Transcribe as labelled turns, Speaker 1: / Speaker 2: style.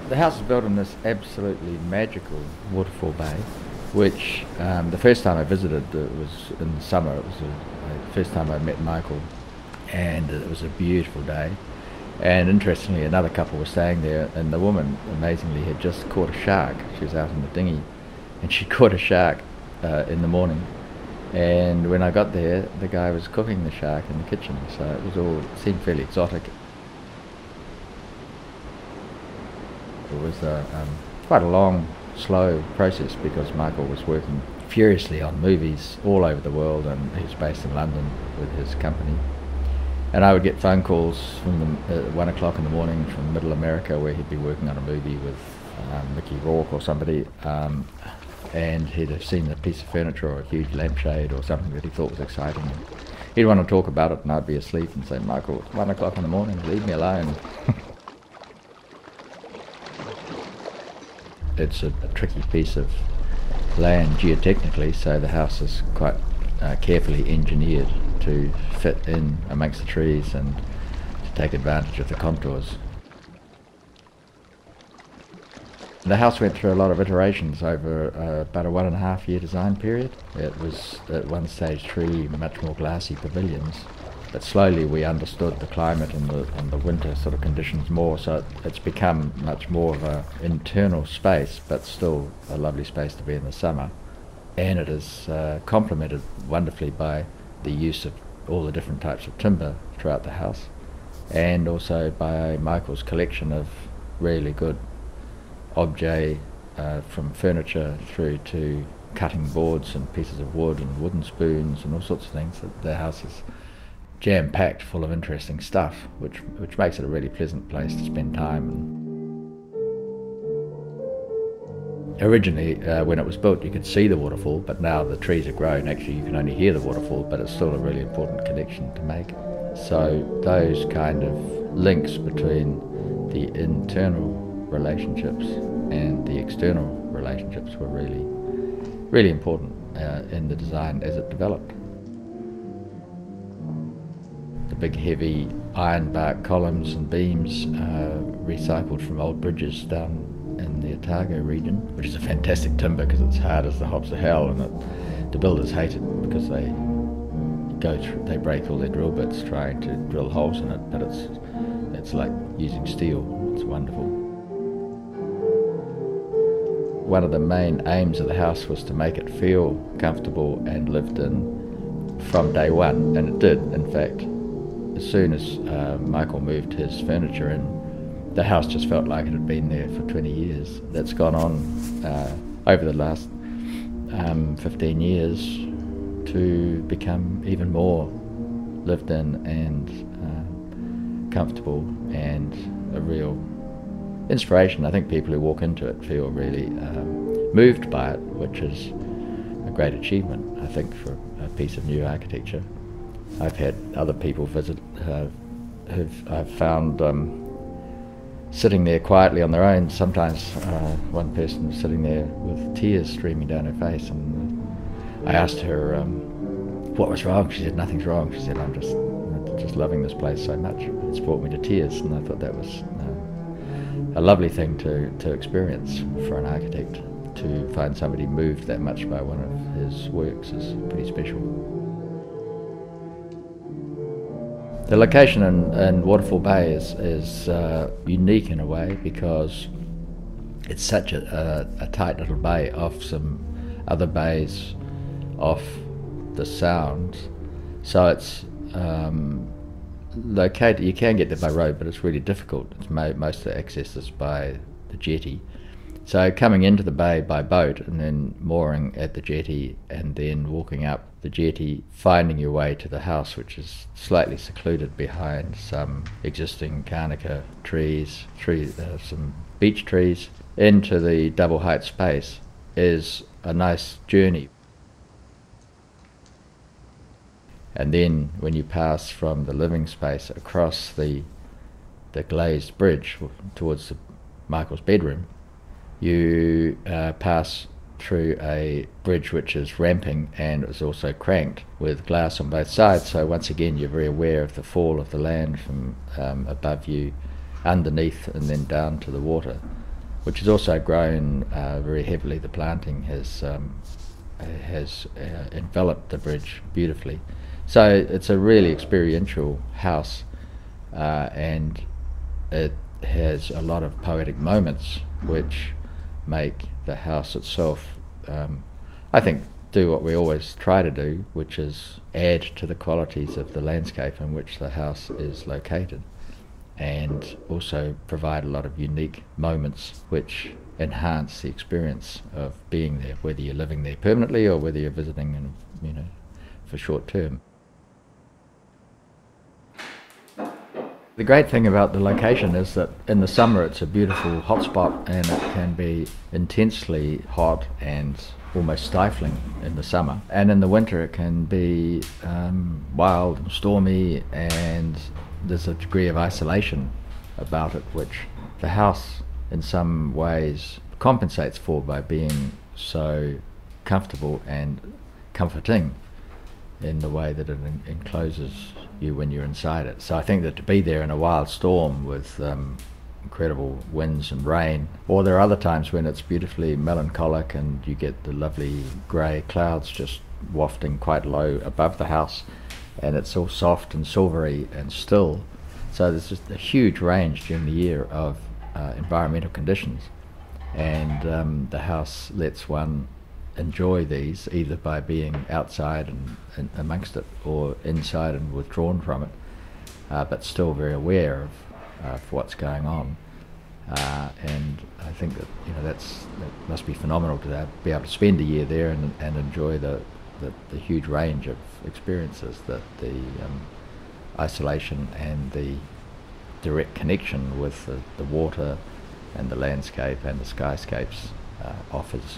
Speaker 1: The house is built in this absolutely magical waterfall bay, which the first time I visited, it was in the summer. It was the first time I met Michael, and it was a beautiful day. And interestingly, another couple were staying there, and the woman amazingly had just caught a shark. She was out in the dinghy, and she caught a shark in the morning. And when I got there, the guy was cooking the shark in the kitchen, so it seemed fairly exotic. It was quite a long, slow process because Michael was working furiously on movies all over the world, and he's based in London with his company. And I would get phone calls from 1 o'clock in the morning from Middle America, where he'd be working on a movie with Mickey Rourke or somebody, and he'd have seen a piece of furniture or a huge lampshade or something that he thought was exciting. He'd want to talk about it, and I'd be asleep and say, "Michael, it's 1 o'clock in the morning, leave me alone." It's a tricky piece of land geotechnically, so the house is quite carefully engineered to fit in amongst the trees and to take advantage of the contours. The house went through a lot of iterations over about a 1.5 year design period. It was at one stage 3 much more glassy pavilions, but slowly we understood the climate and the winter sort of conditions more, so it's become much more of an internal space, but still a lovely space to be in the summer. And it is complemented wonderfully by the use of all the different types of timber throughout the house, and also by Michael's collection of really good objets, from furniture through to cutting boards and pieces of wood and wooden spoons and all sorts of things. The house is jam-packed full of interesting stuff, which makes it a really pleasant place to spend time. Originally, when it was built, you could see the waterfall, but now the trees are grown. Actually, you can only hear the waterfall, but it's still a really important connection to make. So those kind of links between the internal relationships and the external relationships were really, really important in the design as it developed. The big heavy ironbark columns and beams recycled from old bridges down in the Otago region, which is a fantastic timber because it's hard as the hops of hell, and the builders hate it because they break all their drill bits trying to drill holes in it, but it's like using steel. It's wonderful. One of the main aims of the house was to make it feel comfortable and lived in from day one, and it did. In fact, as soon as Michael moved his furniture in, the house just felt like it had been there for 20 years. That's gone on over the last 15 years to become even more lived in and comfortable, and a real inspiration. I think people who walk into it feel really moved by it, which is a great achievement, I think, for a piece of new architecture. I've had other people visit who've I've found sitting there quietly on their own. Sometimes one person was sitting there with tears streaming down her face, and I asked her what was wrong. She said, "Nothing's wrong." She said, "I'm just loving this place so much. It's brought me to tears." And I thought that was a lovely thing to experience for an architect. To find somebody moved that much by one of his works is pretty special. The location in Waterfall Bay is unique in a way because it's such a tight little bay off some other bays off the Sounds. So it's located, you can get there by road, but it's really difficult. Most of the access is by the jetty. So coming into the bay by boat and then mooring at the jetty and then walking up the jetty, finding your way to the house, which is slightly secluded behind some existing Carnica trees, some beech trees, into the double height space, is a nice journey. And then when you pass from the living space across the glazed bridge towards Michael's bedroom, you pass through a bridge which is ramping and is also cranked with glass on both sides. So once again, you're very aware of the fall of the land from above you, underneath, and then down to the water. which has also grown very heavily. The planting has enveloped the bridge beautifully. So it's a really experiential house, and it has a lot of poetic moments which make the house itself, I think, do what we always try to do, which is add to the qualities of the landscape in which the house is located, and also provide a lot of unique moments which enhance the experience of being there, whether you're living there permanently or whether you're visiting and, you know, for short term. The great thing about the location is that in the summer it's a beautiful hotspot, and it can be intensely hot and almost stifling in the summer, and in the winter it can be wild and stormy, and there's a degree of isolation about it which the house in some ways compensates for by being so comfortable and comforting in the way that it encloses you when you're inside it. So I think that to be there in a wild storm with incredible winds and rain, or there are other times when it's beautifully melancholic and you get the lovely grey clouds just wafting quite low above the house, and it's all soft and silvery and still. So there's just a huge range during the year of environmental conditions, and the house lets one enjoy these either by being outside and amongst it, or inside and withdrawn from it, but still very aware of what's going on. And I think that, you know, that must be phenomenal to be able to spend a year there and enjoy the huge range of experiences that the isolation and the direct connection with the water and the landscape and the skyscapes offers.